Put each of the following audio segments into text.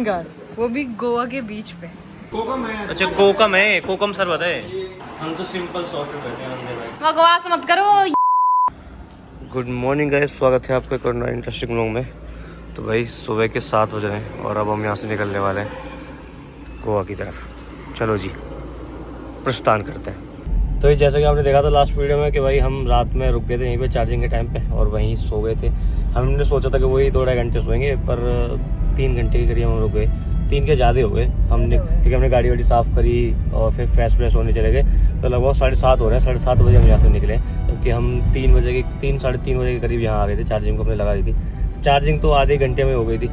Vinegar, वो भी गोवा के बीच पे। कोकम है। अच्छा कोकम है, कोकम शरबत है। हम तो सिंपल सॉर्टेड बैठे हैं। बकवास मत करो। गुड मॉर्निंग गाइस, स्वागत है आपका एक नए इंटरेस्टिंग व्लॉग में। तो भाई सुबह के 7 बज रहे हैं और अब हम यहाँ से निकलने वाले हैं गोवा की तरफ। चलो जी प्रस्थान करते हैं। तो ये जैसा कि आपने देखा था लास्ट वीडियो में कि भाई हम रात में रुक गए थे यहीं पे चार्जिंग के टाइम पे और वहीं सो गए थे। हमने सोचा था कि वही 2-2.5 घंटे सोएंगे, पर 3 घंटे के करीब हम रुक गए। 3 के ज़्यादा हो गए हमने, क्योंकि हमने गाड़ी वाड़ी साफ़ करी और फिर फ्रेश होने चले गए। तो लगभग 7:30 हो रहे हैं। 7:30 बजे हम यहाँ से निकले, क्योंकि हम 3 साढ़े 3 बजे के करीब यहाँ आ गए थे। चार्जिंग को हमने लगा दी थी। चार्जिंग तो आधे घंटे में हो गई थी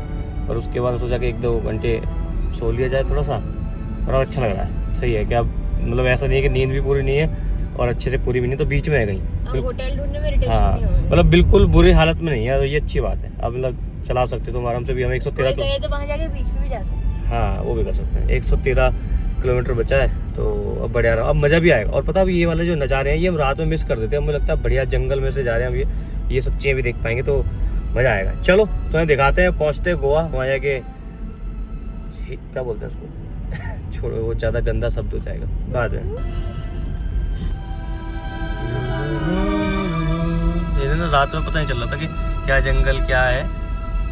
और उसके बाद सोचा कि 1-2 घंटे सो लिया जाए थोड़ा सा, और अब अच्छा लग रहा है। सही है कि अब मतलब ऐसा नहीं है कि नींद भी पूरी नहीं है और अच्छे से पूरी भी नहीं, तो बीच में है कहीं। होटल ढूंढने में रिटेक्शन हाँ नहीं होगा। मतलब बिल्कुल बुरी हालत में नहीं है, तो ये अच्छी बात है। अब मतलब चला सकते तुम आराम से भी। हम 113 तो वहाँ जाके बीच में भी जा सकते हैं। हाँ वो भी कर सकते हैं। 113 किलोमीटर बचा है, तो अब बढ़िया रहा, अब मज़ा भी आएगा। और पता भी ये वाले जो नज़ारे हैं ये हम रात में मिस कर देते हैं। हमें लगता है बढ़िया जंगल में से जा रहे हैं हम, ये सब चीज़ें भी देख पाएंगे तो मज़ा आएगा। चलो तुम्हें दिखाते हैं, पहुँचते हैं गोवा। वहाँ जाके क्या बोलते हैं उसको छोड़ो, वो ज़्यादा गंदा शब्द हो जाएगा बाद में। ना रात में पता नहीं चल रहा था कि क्या जंगल क्या है।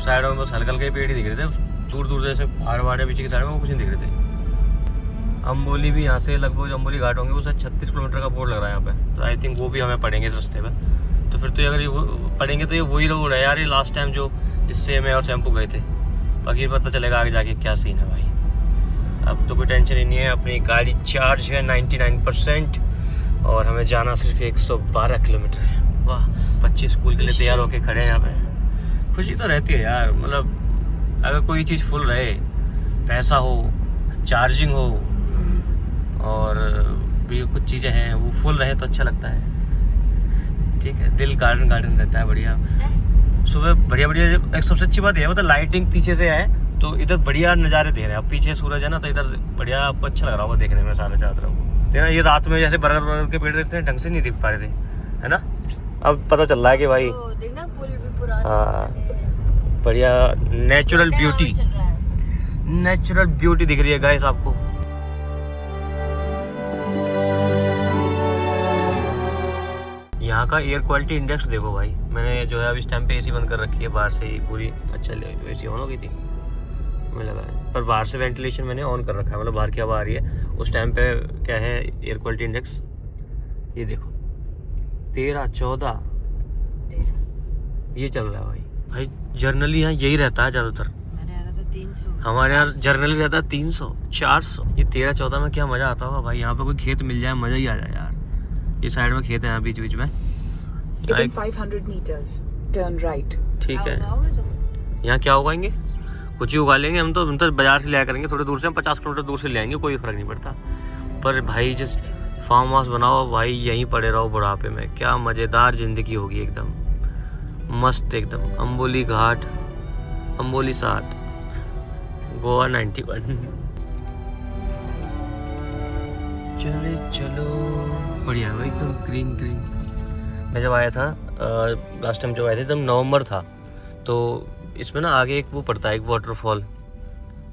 साइडों में बस हल्का हल्के पेड़ ही दिख रहे थे, दूर दूर जैसे पहाड़ वहाड़ पीछे की साइड में वो कुछ नहीं दिख रहे थे। अम्बोली भी यहाँ से लगभग अम्बोली घाट होंगे, वो शायद 36 किलोमीटर का बोर्ड लग रहा है यहाँ पे। तो आई थिंक वो भी हमें पड़ेंगे इस रास्ते पे। तो फिर तो अगर ये पड़ेंगे तो ये वही रोड है यार, ये लास्ट टाइम जो जिससे मैं और शैम्पू गए थे। बाकी पता चलेगा आगे जाके क्या सीन है भाई। अब तो कोई टेंशन ही नहीं है, अपनी गाड़ी चार्ज है 99% और हमें जाना सिर्फ 112 किलोमीटर है। वाह, बच्चे स्कूल के लिए तैयार होके खड़े हैं यहाँ पे। खुशी तो रहती है यार, मतलब अगर कोई चीज़ फुल रहे, पैसा हो, चार्जिंग हो और भी कुछ चीज़ें हैं वो फुल रहे तो अच्छा लगता है। ठीक है, दिल गार्डन रहता है बढ़िया। सुबह बढ़िया एक सबसे अच्छी बात यह है, मतलब लाइटिंग पीछे से है तो इधर बढ़िया नज़ारे दे रहे हैं। अब पीछे सूरज है ना, तो इधर बढ़िया आपको अच्छा लग रहा होगा देखने में सारे चारों तरफ। देखना ये रात में जैसे बरगद के पेड़ देखते हैं ढंग से नहीं दिख पा रहे थे, है ना। अब पता चल रहा है कि भाई देखना पुल भी पुराना। हाँ बढ़िया नेचुरल ब्यूटी दिख रही है गाइस आपको। यहाँ का एयर क्वालिटी इंडेक्स देखो भाई। मैंने जो है अब इस टाइम पे एसी बंद कर रखी है बाहर से ही पूरी। अच्छा एसी ऑन हो गई थी मुझे लगा है, पर बाहर से वेंटिलेशन मैंने ऑन कर रखा है, मतलब बाहर की हवा आ रही है। उस टाइम पे क्या है एयर क्वालिटी इंडेक्स, ये देखो 13-14 ये चल रहा है भाई। जर्नली यहाँ यही रहता है ज़्यादातर। हमारे यहाँ जर्नली रहता है 300-400। ये 13-14 में क्या मज़ा आता होगा भाई। यहाँ पे कोई खेत मिल जाए मज़ा ही आ जाए यार। ये साइड में खेत है यहाँ बीच बीच में। 500 meters, turn right. ठीक है, यहाँ क्या उगाएंगे, कुछ ही उगा लेंगे। हम तो बाजार से लिया करेंगे थोड़ी दूर से, हम 50 किलोमीटर दूर से ले आएंगे, कोई फ़र्क नहीं पड़ता। पर भाई जिस फार्म हाउस बनाओ भाई, यहीं पड़े रहो बुढ़ापे में, क्या मज़ेदार ज़िंदगी होगी, एकदम मस्त एकदम। अम्बोली घाट, अम्बोली 7, गोवा 91। चले चलो बढ़िया भाई, एकदम ग्रीन। मैं जब आया था लास्ट टाइम जब आए थे तब नवंबर था, तो इसमें ना आगे एक वो पड़ता है, एक वाटरफॉल।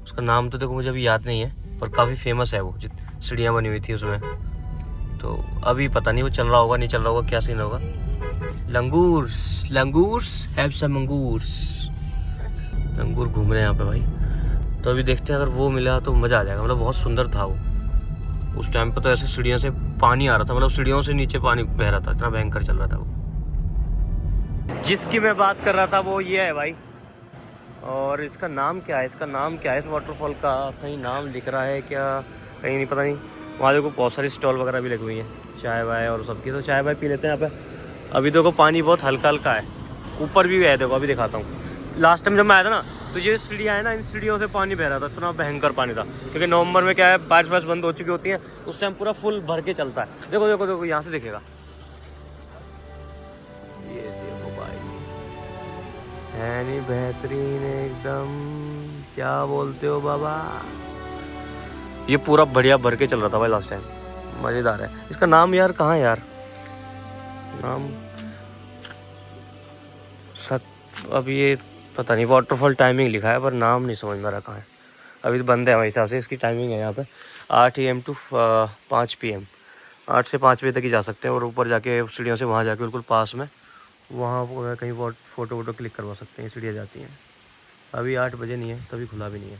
उसका नाम तो देखो मुझे अभी याद नहीं है, पर काफ़ी फेमस है वो, सीढ़ियाँ बनी हुई थी उसमें। तो अभी पता नहीं वो चल रहा होगा नहीं चल रहा होगा, क्या सीन होगा। Langurs have some अंगूर्स। लंगूर घूम रहे हैं यहाँ पे भाई। तो अभी देखते हैं, अगर वो मिला तो मज़ा आ जाएगा। मतलब बहुत सुंदर था वो। उस टाइम पे तो ऐसे सीढ़ियों से पानी आ रहा था, मतलब सीढ़ियों से नीचे पानी बह रहा था, इतना भयंकर चल रहा था वो। जिसकी मैं बात कर रहा था वो ये है भाई। और इसका नाम क्या है, इस वाटरफॉल का कहीं नाम लिख रहा है क्या, कहीं नहीं, पता नहीं। वहाँ देखो बहुत सारी स्टॉल वगैरह भी लगी हुई हैं, चाय वाय और सबकी। तो चाय वाय पी लेते हैं यहाँ पे। अभी देखो पानी बहुत हल्का है, ऊपर भी है देखो, अभी दिखाता हूँ। लास्ट टाइम जब मैं आया था ना, तो ये सीढ़ियाँ है ना, इन सीढ़ियों से पानी बह रहा था, इतना भयंकर पानी था। क्योंकि नवंबर में क्या है, बारिश बंद हो चुकी होती है, उस टाइम पूरा फुल भर के चलता है। देखो यहाँ से दिखेगा, ये देखो भाई, है नहीं बेहतरीन एकदम, क्या बोलते हो बाबा। ये पूरा बढ़िया भर के चल रहा था भाई लास्ट टाइम, मज़ेदार है। इसका नाम यार कहाँ है यार, नाम अब ये पता नहीं, वाटरफॉल टाइमिंग लिखा है पर नाम नहीं समझ में आ रहा कहाँ है। अभी तो बंद है हमारे हिसाब से। इसकी टाइमिंग है यहाँ पे 8 AM to 5 PM। 8 से 5 बजे तक ही जा सकते हैं और ऊपर जाके सीढ़ियों से वहाँ जाके बिल्कुल पास में वहाँ कहीं फ़ोटो वोटो क्लिक करवा सकते हैं। सीढ़ियाँ जाती हैं। अभी 8 बजे नहीं है, तभी खुला भी नहीं है।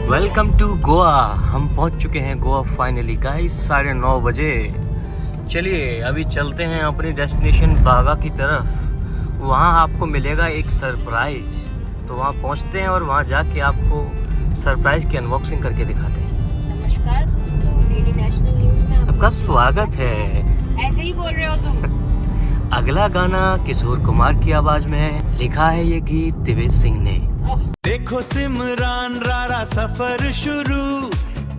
Welcome to Goa. हम पहुंच चुके हैं गोवा फाइनली गाइस 9:30 बजे। चलिए अभी चलते हैं अपनी डेस्टिनेशन बागा की तरफ। वहां आपको मिलेगा एक सरप्राइज। तो वहां पहुंचते हैं और वहां जाके आपको सरप्राइज की अनबॉक्सिंग करके दिखाते हैं। नमस्कार दोस्तों, डीडी नेशनल न्यूज़ में आपका स्वागत है। ऐसे ही बोल रहे हो तुम। अगला गाना किशोर कुमार की आवाज में है। लिखा है ये गीत दिवेश सिंह ने। देखो सिमरान रारा सफर शुरू,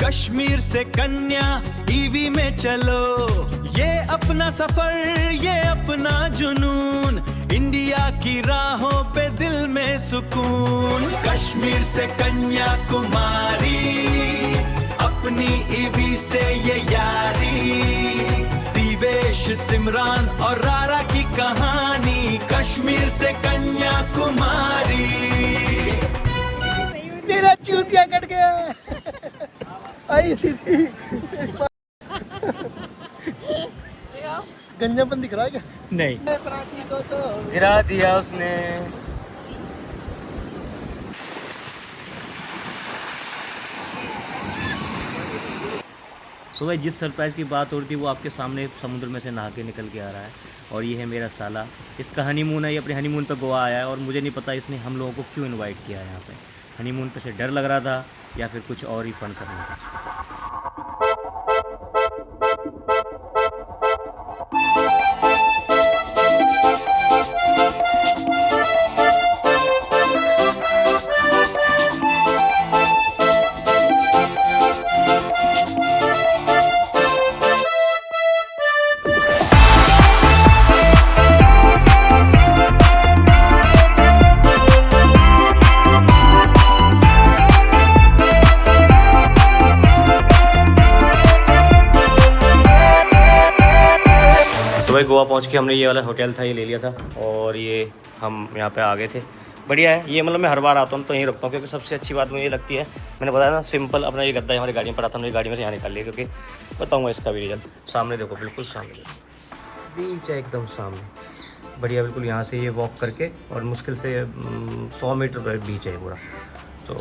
कश्मीर से कन्या ईवी में चलो। ये अपना सफर, ये अपना जुनून, इंडिया की राहों पे दिल में सुकून। कश्मीर से कन्याकुमारी, अपनी ईवी से ये यारी। दिवेश सिमरान और रारा की कहानी, कश्मीर से कन्याकुमारी। मेरा चूतिया कट गया। आई थी गंजापन दिख रहा है क्या? नहीं, प्राची को तो गिरा दिया उसने। भाई जिस सरप्राइज़ की बात हो रही थी वो आपके सामने समुद्र में से नहा के निकल के आ रहा है। और ये है मेरा साला। इसका हनीमून है, ये अपने हनीमून पे गोवा आया है और मुझे नहीं पता इसने हम लोगों को क्यों इनवाइट किया है यहाँ पे। हनीमून पे से डर लग रहा था या फिर कुछ और ही फन करना था। भाई गोवा पहुंच के हमने ये वाला होटल था ये ले लिया था और ये हम यहाँ पे आ गए थे। बढ़िया है ये, मतलब मैं हर बार आता हूँ तो यहीं रखता हूँ क्योंकि सबसे अच्छी बात मुझे ये लगती है, मैंने बताया ना, सिंपल अपना ये गद्दा हमारी गाड़ी में पड़ा था, हमने गाड़ी में से यहाँ निकाल लिया क्योंकि बताऊँगा इसका भी रीज़न। सामने देखो, बिल्कुल सामने देखो, बीच है एकदम सामने। बढ़िया, बिल्कुल यहाँ से ये वॉक करके और मुश्किल से 100 मीटर बीच है पूरा। तो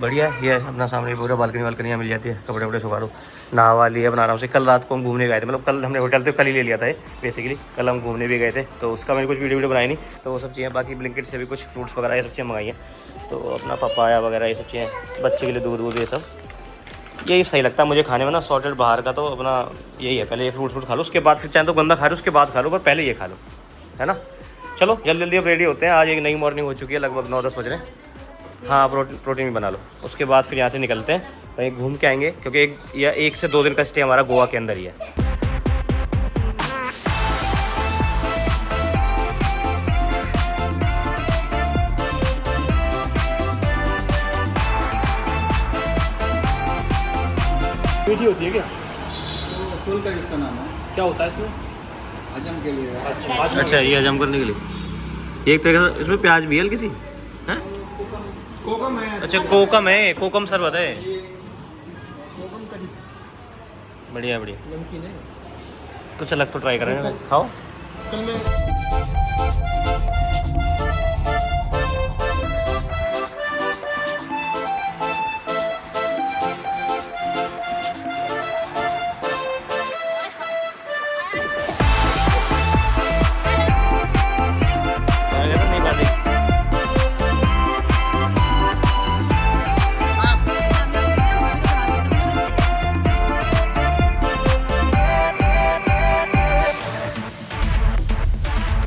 बढ़िया है ये अपना सामने पूरा बालकनी वालकनी यहाँ मिल जाती है। कपड़े वपड़े सुखा लो, नहावा लिए अपना आराम से। कल रात को हम घूमने गए थे, मतलब कल हमने होटल तो कल ही ले लिया था ये बेसिकली। कल हम घूमने भी गए थे तो उसका मैंने कुछ वीडियो बनाई नहीं, तो वो सब चीज़ें बाकी ब्लिंकिट से भी कुछ फ्रूट्स वगैरह ये सब चीज़ें मंगाई हैं। तो अपना पपाया वगैरह ये सब चीज़ें, बच्चे के लिए दूध वूध ये सब, यही सही लगता है मुझे खाने में ना। सॉर्टेड बाहर का तो अपना यही है, पहले ये फ्रूट खा लो, उसके बाद फिर चाहे तो गंदा खा लो, उसके बाद खा लो, पर पहले ये खा लो, है ना। चलो जल्दी जल्दी अब रेडी होते हैं। आज एक नई मॉर्निंग हो चुकी है, लगभग 9-10 बज रहे हैं। हाँ, प्रोटीन भी बना लो। उसके बाद फिर यहाँ से निकलते हैं, कहीं घूम के आएंगे क्योंकि 1 से 2 दिन का स्टे हमारा गोवा के अंदर ही है। मीठी होती है क्या? फूल का किसका नाम है? क्या होता है इसमें? हजम के लिए। अच्छा, ये हजम करने के लिए एक तरह का इसमें प्याज भी है किसी है। कोकम है। अच्छा, कोकम है, कोकम शरबत है। कोकम करी बढ़िया बढ़िया, नमकीन है। कुछ अलग तो ट्राई करेंगे, खाओ। कल मैं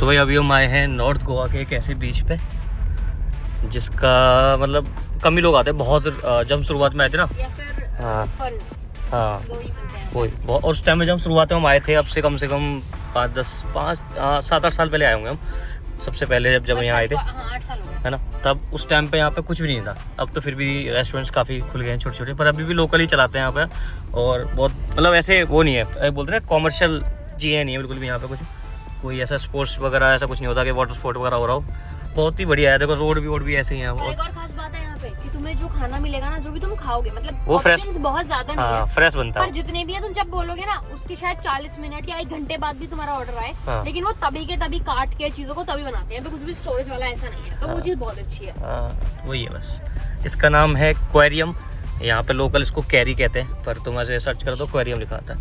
तो भाई अभी हम आए हैं नॉर्थ गोवा के एक ऐसे बीच पे जिसका मतलब कम ही लोग आते हैं बहुत। जब हम शुरुआत में आए थे ना, या फिर हाँ। फर्न्स, हाँ दो ही मिलते हैं। वही, और उस टाइम में जब हम शुरुआत में हम आए थे, अब से कम 7-8 साल पहले आए होंगे हम। सबसे पहले जब यहाँ आए थे, हाँ 8 साल हो गए। है ना, तब उस टाइम पे यहाँ पे कुछ भी नहीं था। अब तो फिर भी रेस्टोरेंट्स काफ़ी खुल गए हैं छोटे छोटे, पर अभी भी लोकल ही चलाते हैं यहाँ पे। और बहुत मतलब ऐसे वो नहीं है, बोलते हैं कॉमर्शियल चीज़ें नहीं है बिल्कुल भी यहाँ पे। कुछ कोई ऐसा स्पोर्ट्स वगैरह ऐसा कुछ नहीं होता कि वाटर स्पोर्ट वगैरह हो रहा हो। बहुत ही बढ़िया है। देखो रोड भी ऐसे ही है। और एक और खास बात है यहाँ पे कि तुम्हें जो खाना मिलेगा ना, जो भी तुम खाओगे, मतलब वो fresh- options बहुत ज्यादा नहीं हाँ है, फ्रेश बनता पर है। जितने भी है तुम जब बोलोगे ना, उसके शायद 40 मिनट या 1 घंटे बाद भी तुम्हारा ऑर्डर आए, हाँ। लेकिन वो तभी के तभी काट के चीजों को तभी बनाते हैं। तो कुछ भी स्टोरेज वाला ऐसा नहीं है, तो वो चीज बहुत अच्छी है। हाँ वही है बस। इसका नाम है क्वेरियम। यहाँ पे लोकल इसको कैरी कहते हैं, पर तुम ऐसे सर्च कर दो क्वेरियम लिखा आता है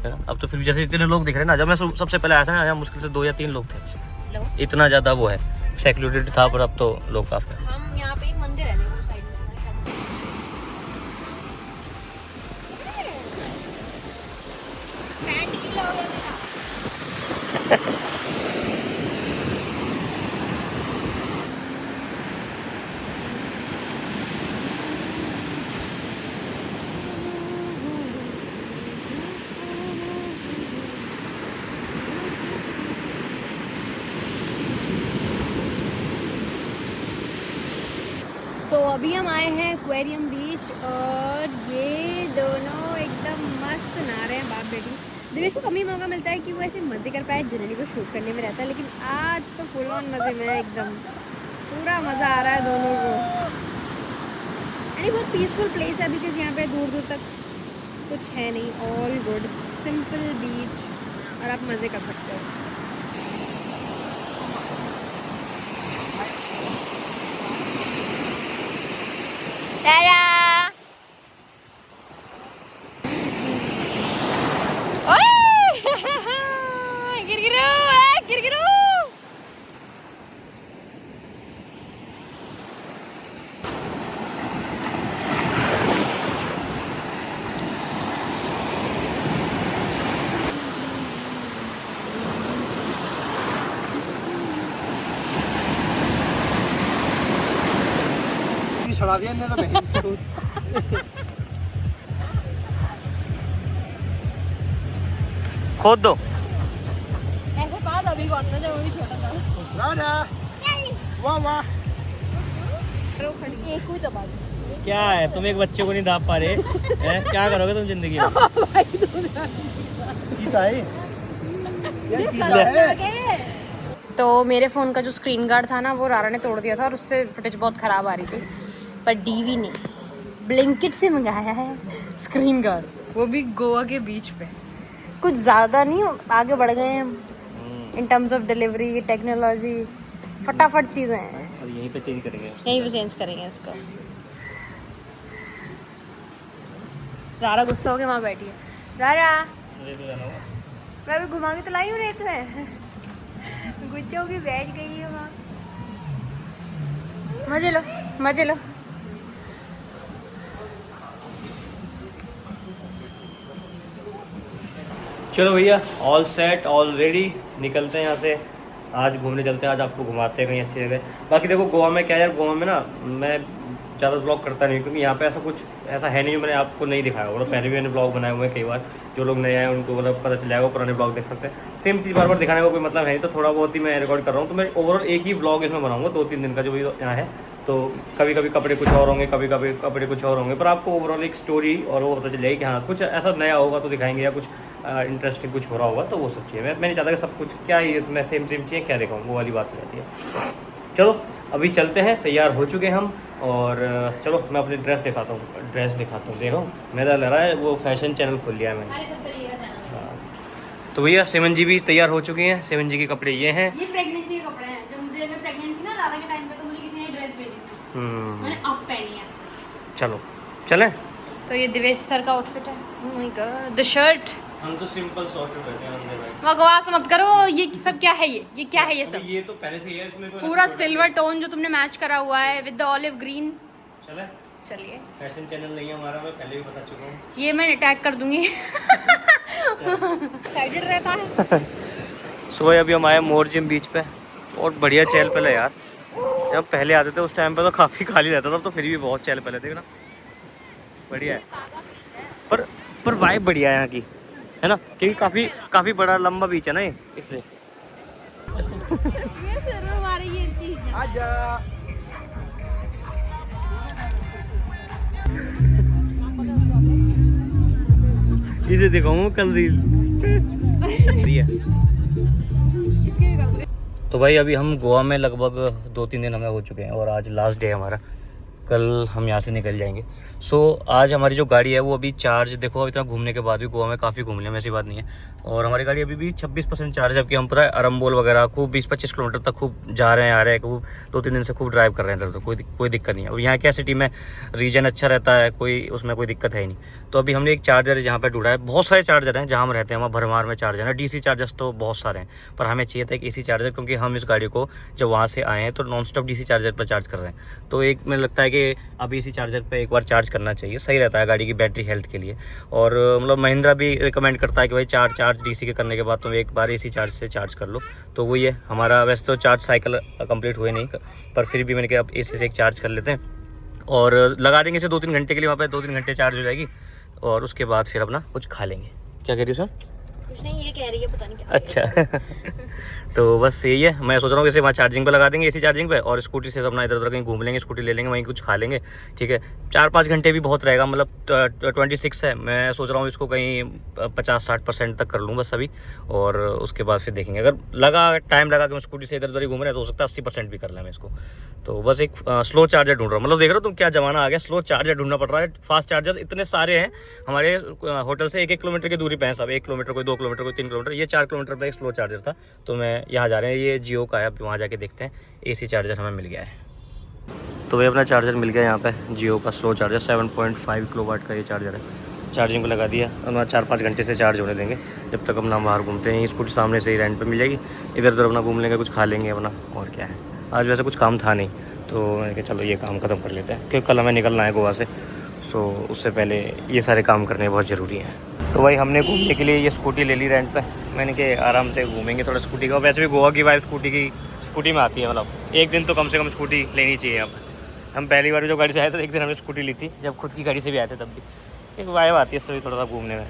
ना। अब तो फिर जैसे इतने लोग दिख रहे हैं ना, जब मैं सबसे पहले आया था ना, यहाँ मुश्किल से 2 या 3 लोग थे बस। लो, इतना ज़्यादा वो है सेक्लूडेड था, पर अब तो लोग काफ़ी हैं। हम यहाँ पे एक मंदिर है, देखो साइड में। पैंट गीला हो गया मेरा। तो अभी हम आए हैं एक्वेरियम बीच, और ये दोनों एकदम मस्त नहा रहे हैं बाप बेटी। दिवेश को कम ही मौका मिलता है कि वो ऐसे मज़े कर पाए, जनरली वो शूट करने में रहता है, लेकिन आज तो फुल ऑन मज़े में है एकदम। पूरा मज़ा आ रहा है दोनों को। यानी बहुत पीसफुल प्लेस है अभी, क्योंकि यहाँ पे दूर दूर तक कुछ है नहीं, ऑल गुड सिंपल बीच, और आप मज़े कर सकते हो। Tara! Oi! Gir-giru! छड़ा दिया इन्हें तो बहन। खोद दो। ऐसे बात अभी को आता जब वो भी छोटा था। राजा वाह वाह। एक हुई तो बात। क्या है, तुम एक बच्चे को नहीं दाप पा रहे हैं? क्या करोगे तुम जिंदगी में? चीता है ये, चीता है। तो मेरे फ़ोन का जो स्क्रीन गार्ड था ना, वो रारा ने तोड़ दिया था, और उससे फुटेज बहुत ख़राब आ रही थी। पर डीवी ने ब्लिंकिट से मंगाया है स्क्रीन गार्ड, वो भी गोवा के बीच पे। कुछ ज़्यादा नहीं आगे बढ़ गए हैं हम in terms of delivery, technology, फटाफट चीज़ें हैं। और यहीं पे चेंज करेंगे। यहीं पे चेंज करेंगे इसको। रारा गुस्सा हो गया, वहाँ बैठी है। रारा मैं अभी घुमा के तो लाई हूँ रेत में, गुस्सा होके बैठ गई है वहाँ। मजे लो मजे लो। चलो भैया, ऑल सेट ऑल रेडी, निकलते हैं यहाँ से। आज घूमने चलते हैं, आज आपको घुमाते हैं कहीं अच्छी जगह। बाकी देखो गोवा में क्या है यार, गोवा में ना मैं ज़्यादा ब्लॉग करता नहीं, क्योंकि यहाँ पे ऐसा है नहीं जो मैंने आपको नहीं दिखाया। मतलब पहले भी मैंने ब्लॉग बनाए हुए हैं कई बार, जो लोग नए आए उनको मतलब पता चल जाएगा, पुराने ब्लॉग देख सकते हैं। सेम चीज़ बार बार दिखाने का कोई मतलब है नहीं, तो थोड़ा बहुत ही मैं रिकॉर्ड कर रहा हूँ। तो मैं ओवरऑल एक ही ब्लॉग इसमें बनाऊँगा 2-3 दिन का, जो भी यहाँ है। तो कभी कभी कपड़े कुछ और होंगे, कभी कभी कपड़े कुछ और होंगे, पर आपको ओवरऑल एक स्टोरी और वो पता चल जाएगी कि हाँ कुछ ऐसा नया होगा तो दिखाएंगे, या कुछ इंटरेस्टिंग कुछ हो रहा होगा तो वो सब चीज़ें। मैं नहीं चाहता कि सब कुछ क्या ही इसमें सेम चीज़ें क्या दिखाऊँ, वो वाली बात हो जाती है। चलो अभी चलते हैं, तैयार हो चुके हम, और चलो मैं अपनी ड्रेस दिखाता हूँ। देखो मेरा लग रहा है वो फैशन चैनल खोल लिया है मैंने। हाँ। तो भैया सेवन जी भी तैयार हो चुके हैं। सेवन जी के कपड़े ये हैं। ये प्रेगनेंसी के कपड़े हैं। जब मैं प्रेग्नेंट थी ना राधा के टाइम पे, तो मुझे किसी ने ड्रेस भेजी थी, मैंने अब पहनी है। चलो चलें। तो ये दिवेश सर का आउटफिट है। Oh my God, the shirt. हम तो सिंपल सॉर्टेड रहते हैं अंदर भाई। बकवास मत करो, ये सब क्या है? ये क्या है? ये सब ये तो पहले से ही है, इसमें कोई पूरा सिल्वर टोन जो तुमने मैच करा हुआ है विद द ऑलिव ग्रीन। चले। चलिए, फैशन चैनल नहीं है हमारा, मैं पहले भी बता चुका हूँ। ये मैं टैग कर दूंगी। एक्साइटेड रहता है। सुबह अभी हम आए मोरजिम बीच पे और बढ़िया चहल पहल है यार। जब पहले आते थे उस टाइम पे तो काफ़ी खाली रहता था, तो फिर भी बहुत चहल पहल थे ना, बढ़िया है। पर वाइब बढ़िया है यहाँ की, है ना, क्योंकि काफ़ी बड़ा लंबा बीच है ना ये, इसलिए। आजा। इसे दिखाऊँ कल रील। तो भाई अभी हम गोवा में लगभग 2-3 दिन हमें हो चुके हैं और आज लास्ट डे है हमारा। कल हम यहाँ से निकल जाएंगे। आज हमारी जो गाड़ी है वो अभी चार्ज, देखो इतना घूमने के बाद भी गोवा में काफ़ी घूम लिया, ऐसी बात नहीं है। और हमारी गाड़ी अभी भी 26% चार्ज है, जबकि हम पूरा अरम्बोल वगैरह खूब 20-25 किलोमीटर तक खूब जा रहे हैं, आ रहे हैं, खूब 2-3 दिन से खूब ड्राइव कर रहे हैं इधर, तो कोई दिक्कत नहीं है। और यहाँ क्या सिटी में रीजन अच्छा रहता है, उसमें कोई दिक्कत है ही नहीं। तो अभी हमने एक चार्जर जहाँ पर ढूंढा है, बहुत सारे चार्जर हैं जहाँ हम रहते हैं, वहाँ भरमार में चार्जर है। DC चार्जर्स तो बहुत सारे हैं, पर हमें चाहिए था एक AC चार्जर, क्योंकि हम इस गाड़ी को जब वहाँ से आए हैं तो नॉन स्टॉप DC चार्जर पर चार्ज कर रहे हैं। तो एक मुझे लगता है कि अब AC चार्जर पर एक बार चार्ज करना चाहिए, सही रहता है गाड़ी की बैटरी हेल्थ के लिए। और मतलब महिंद्रा भी रिकमेंड करता है कि भाई चार्ज DC के करने के बाद तुम एक बार AC चार्ज से चार्ज कर लो। तो वही है हमारा। वैसे तो चार्ज साइकिल कंप्लीट हुए नहीं, पर फिर भी मैंने कहा अब AC से एक चार्ज कर लेते हैं और लगा देंगे इसे 2-3 घंटे के लिए, वहाँ पे 2-3 घंटे चार्ज हो जाएगी और उसके बाद फिर अपना कुछ खा लेंगे। क्या कह रही हो सर? कुछ नहीं, ये कह रही है, पता नहीं क्या। अच्छा तो बस यही है, मैं सोच रहा हूँ कि इसे वहाँ चार्जिंग पे लगा देंगे, AC चार्जिंग पे, और स्कूटी से अपना इधर उधर कहीं घूम लेंगे, स्कूटी ले लेंगे, वहीं कुछ खा लेंगे। ठीक है, 4-5 घंटे भी बहुत रहेगा, मतलब 26 है, मैं सोच रहा हूँ इसको कहीं 50-60% तक कर लूँ बस अभी, और उसके बाद फिर देखेंगे। अगर टाइम लगा कि मैं स्कूटी से इधर उधर ही घूम रहे हैं तो हो सकता है 80% भी कर लें मैं इसको। तो बस एक स्लो चार्जर ढूंढ रहा हूँ, मतलब देख रहे हो तुम क्या ज़माना आ गया, स्लो चार्जर ढूंढना पड़ रहा है। फास्ट चार्जर्स इतने सारे हैं हमारे होटल से, 1-1 किलोमीटर की दूरी पे है सब, 1 किलोमीटर, कोई 2 किलोमीटर, कोई 3 किलोमीटर। ये 4 किलोमीटर पर एक स्लो चार्जर था, तो मैं यहाँ जा रहे हैं, ये जियो का है, अब वहाँ जाके देखते हैं। AC चार्जर हमें मिल गया है, तो भाई अपना चार्जर मिल गया यहाँ पे, जियो का स्लो चार्जर 7.5 किलोवाट का ये चार्जर है। चार्जिंग को लगा दिया, अपना 4-5 घंटे से चार्ज होने देंगे, जब तक अपना बाहर घूमते हैं। स्कूटी सामने से ही रेंट पे मिल जाएगी, इधर उधर अपना घूम लेंगे, कुछ खा लेंगे अपना, और क्या है। आज वैसे कुछ काम था नहीं, तो मैंने कहा चलो ये काम ख़त्म कर लेते हैं, क्योंकि कल हमें निकलना है गोवा से, सो उससे पहले ये सारे काम करने बहुत ज़रूरी हैं। तो भाई हमने घूमने के लिए ये स्कूटी ले ली रेंट पे, मैंने कहा आराम से घूमेंगे थोड़ा स्कूटी का। वैसे भी गोवा की वाइब स्कूटी में आती है, मतलब एक दिन तो कम से कम स्कूटी लेनी चाहिए। अब हम पहली बार जो गाड़ी से आए थे, एक दिन हमने स्कूटी ली थी, जब खुद की गाड़ी से भी आए थे, तब भी एक वाइब आती है सभी थोड़ा सा घूमने में।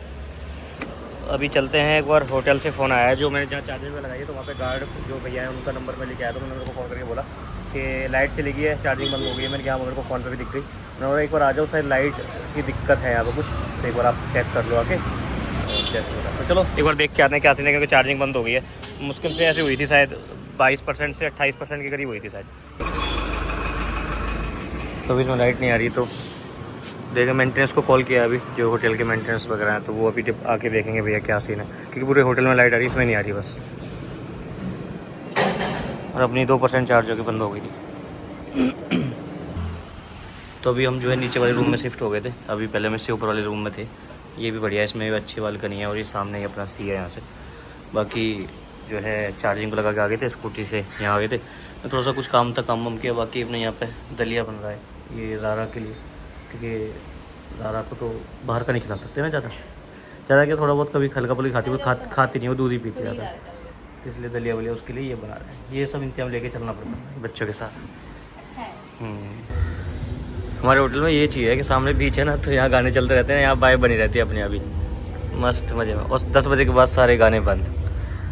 अभी चलते हैं। एक बार होटल से फ़ोन आया है, जो मैंने जहाँ चार्जर में लगाई है, तो वहाँ पे गार्ड जो भैया है उनका नंबर मैं लेके आया, तो मैंने उनको फ़ोन करके बोला कि लाइट चली गई है, चार्जिंग बंद हो गई है। मैंने कहा मेरे को फ़ोन पे भी दिख गई, मैंने बोला एक बार आ जाओ, शायद लाइट की दिक्कत है यहाँ पर कुछ, तो एक बार आप चेक कर लो आके। तो चलो एक बार देख के आते हैं क्या सीन है, क्योंकि चार्जिंग बंद हो गई है। मुश्किल से ऐसी हुई थी, शायद 22% से 28% के करीब हुई थी शायद, तो इसमें लाइट नहीं आ रही। तो देखिए मेंटेनेंस को कॉल किया अभी, जो होटल के मेंटेनेंस वगैरह हैं, तो वो अभी आके देखेंगे भैया क्या सीन है, क्योंकि पूरे होटल में लाइट आ रही है, इसमें नहीं आ रही बस। और अपनी 2% चार्ज होकर बंद हो गई थी। तो अभी हम जो है नीचे वाले रूम में शिफ्ट हो गए थे, अभी पहले हम इससे ऊपर वाले रूम में थे। ये भी बढ़िया है, इसमें भी अच्छी बालकनी है, और ये सामने ही अपना सी है यहाँ से। बाकी जो है चार्जिंग को लगा के आ गए थे, स्कूटी से यहाँ आ गए थे। थोड़ा सा कुछ काम था, काम किया। बाकी अपने यहाँ पे दलिया बन रहा है, ये ज़ारा के लिए, क्योंकि ज़ारा को तो बाहर का नहीं खिला सकते ना ज़्यादा क्या, थोड़ा बहुत कभी हल्का फुल्का खाती, वो खाती नहीं, वो दूध ही पीती ज़्यादा, इसलिए दलिया वलिया उसके लिए ये बना रहे हैं। ये सब इंतजाम लेके चलना पड़ता है बच्चों के साथ। हमारे होटल में ये चीज़ है कि सामने बीच है ना, तो यहाँ गाने चलते रहते हैं, यहाँ वाइब बनी रहती है अपने अभी मस्त मज़े में। और 10 बजे के बाद सारे गाने बंद।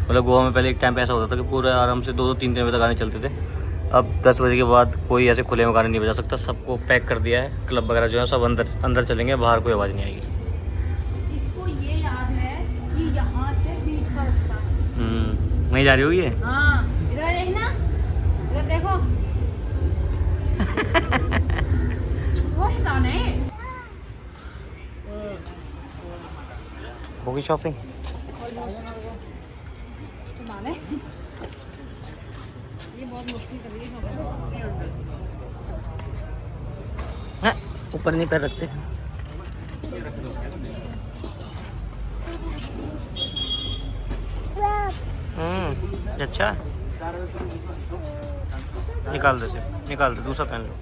मतलब गोवा में पहले एक टाइम पे ऐसा होता था कि पूरे आराम से 2-3 बजे तक गाने चलते थे। अब 10 बजे के बाद कोई ऐसे खुले में गाने नहीं बजा सकता, सबको पैक कर दिया है। क्लब वगैरह जो है सब अंदर चलेंगे, बाहर कोई आवाज़ नहीं आएगी। इसको ये याद है कि यहाँ से बीच का रास्ता वहीं जा रही होगी ये। हाँ, इधर देखना, इधर देखो। वो शैतान है। होगी शॉपिंग। ये बहुत मुश्किल कर रही है। ऊपर नहीं पैर रखते। अच्छा निकाल दे, दूसरा पहन लो।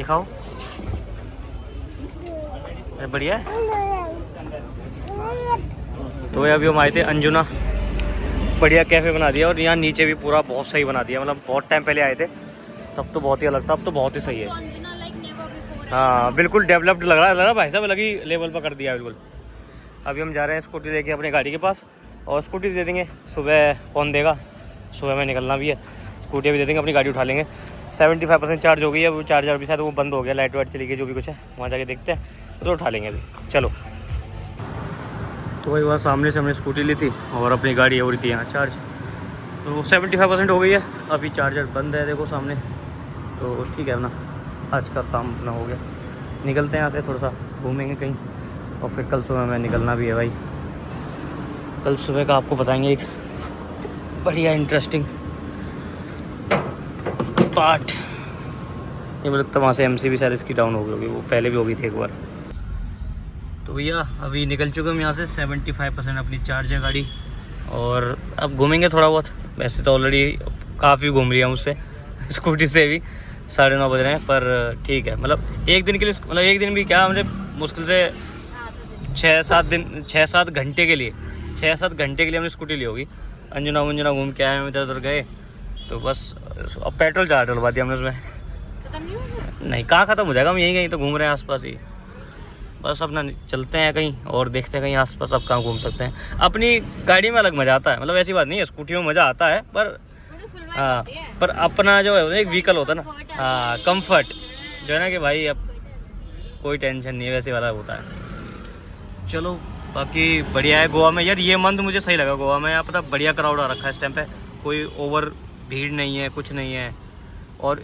दिखाओ, बढ़िया है। तो अभी हम आए थे अंजुना, बढ़िया कैफ़े बना दिया और यहाँ नीचे भी पूरा बहुत सही बना दिया। मतलब बहुत टाइम पहले आए थे तब तो बहुत ही अलग था, अब तो बहुत ही सही है। हाँ बिल्कुल डेवलप्ड लग रहा है भाई साहब, अलग ही लेवल पर कर दिया बिल्कुल। अभी हम जा रहे हैं स्कूटी लेके अपने गाड़ी के पास और स्कूटी दे देंगे। सुबह कौन देगा, सुबह में निकलना भी है, स्कूटी भी दे देंगे, अपनी गाड़ी उठा लेंगे। 75% चार्ज हो गई है, वो चार्जर भी शायद वो बंद हो गया, लाइट वाइट चली गई, जो भी कुछ है वहाँ जाके देखते हैं, तो उठा लेंगे अभी। चलो तो वही वहाँ सामने से हमने स्कूटी ली थी और अपनी गाड़ी हो रही थी यहाँ चार्ज, तो 75% हो गई है। अभी चार्जर बंद है देखो सामने, तो ठीक है ना, आज का काम अपना हो गया। निकलते हैं यहाँ से, थोड़ा सा घूमेंगे कहीं और फिर कल सुबह में निकलना भी है भाई। कल सुबह का आपको बताएंगे एक बढ़िया इंटरेस्टिंग पार्ट। ये मतलब वहाँ से MC भी शायद इसकी डाउन हो गई होगी, वो पहले भी हो गई थी एक बार। तो भैया अभी निकल चुके हम यहाँ से, 75% अपनी चार्ज है गाड़ी और अब घूमेंगे थोड़ा बहुत। वैसे तो ऑलरेडी काफ़ी घूम रही है मुझसे स्कूटी से भी, 9:30 बज रहे हैं, पर ठीक है। मतलब एक दिन के लिए, मतलब एक दिन भी क्या, मुझे मुश्किल से 6-7 घंटे के लिए 6-7 घंटे के लिए हमने स्कूटी ली होगी। अंजुना घूम के आए हम, इधर उधर गए, तो बस अब पेट्रोल ज़्यादा डलवा दिया हमने उसमें। खत्म नहीं हुआ? नहीं, कहाँ ख़त्म हो जाएगा, हम यहीं कहीं तो घूम रहे हैं आसपास ही। बस अपना चलते हैं कहीं और देखते हैं कहीं आसपास अब कहाँ घूम सकते हैं। अपनी गाड़ी में अलग मज़ा आता है, मतलब ऐसी बात नहीं है, स्कूटी में मज़ा आता है, पर हाँ, पर अपना जो है एक व्हीकल होता है ना, हाँ कंफर्ट जो है ना, कि भाई अब कोई टेंशन नहीं है, वैसे वाला होता है। चलो बाकी बढ़िया है गोवा में यार। ये मंथ मुझे सही लगा गोवा में, यहाँ पता बढ़िया क्राउड आ रखा है इस टाइम पे, कोई ओवर भीड़ नहीं है, कुछ नहीं है, और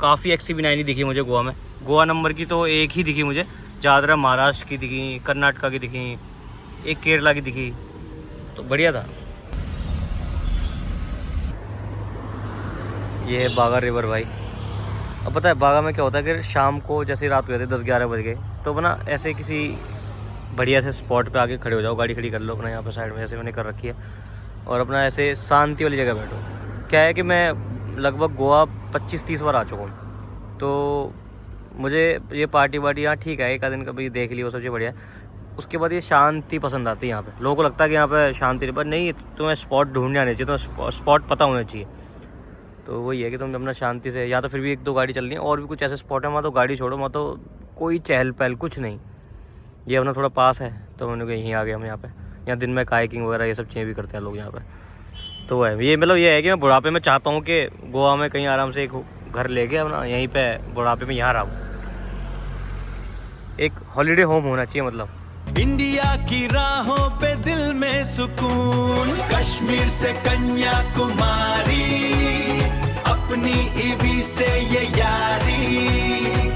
काफ़ी XC-90 नहीं दिखी मुझे गोवा में। गोवा नंबर की तो एक ही दिखी मुझे, ज़्यादातर महाराष्ट्र की दिखी, कर्नाटका की दिखी, एक केरला की दिखी, तो बढ़िया था। ये है बागा रिवर भाई। अब पता है बागा में क्या होता है कि शाम को जैसे रात हो जाती है 10-11 बज गए, तो अपना ऐसे किसी बढ़िया से स्पॉट पे आके खड़े हो जाओ, गाड़ी खड़ी कर लो अपना यहाँ पे साइड में, जैसे मैंने कर रखी है, और अपना ऐसे शांति वाली जगह बैठो। क्या है कि मैं लगभग गोवा 25-30 बार आ चुका हूँ, तो मुझे ये पार्टी वार्टी यहाँ ठीक है, एक आध दिन कभी देख ली वो सब चीज़ बढ़िया है। उसके बाद ये शांति पसंद आती है यहाँ पे। लोगों को लगता है कि यहाँ पे शांति, पर नहीं, तुम्हें स्पॉट ढूंढने आने चाहिए, तो स्पॉट पता होना चाहिए। तो वही है कि तुम अपना शांति से, या तो फिर भी 1-2 गाड़ी चल रही है, और भी कुछ ऐसे स्पॉट है वहाँ तो गाड़ी छोड़ो, वहाँ तो कोई चहल पहल कुछ नहीं। ये अपना थोड़ा पास है, तो मैंने कहा यहीं आ गया हम यहाँ पे। यहाँ दिन में काइकिंग वगैरह ये सब चीज़ें भी करते हैं लोग यहाँ पे। तो है ये, मतलब ये है कि मैं बुढ़ापे में चाहता हूँ कि गोवा में कहीं आराम से एक घर लेके अपना यहीं पे बुढ़ापे में यहाँ रहा हूँ। एक हॉलीडे होम होना चाहिए मतलब। इंडिया की राहों पे दिल में सुकून, कश्मीर से कन्याकुमारी, अपनी ईवी से ये यारी।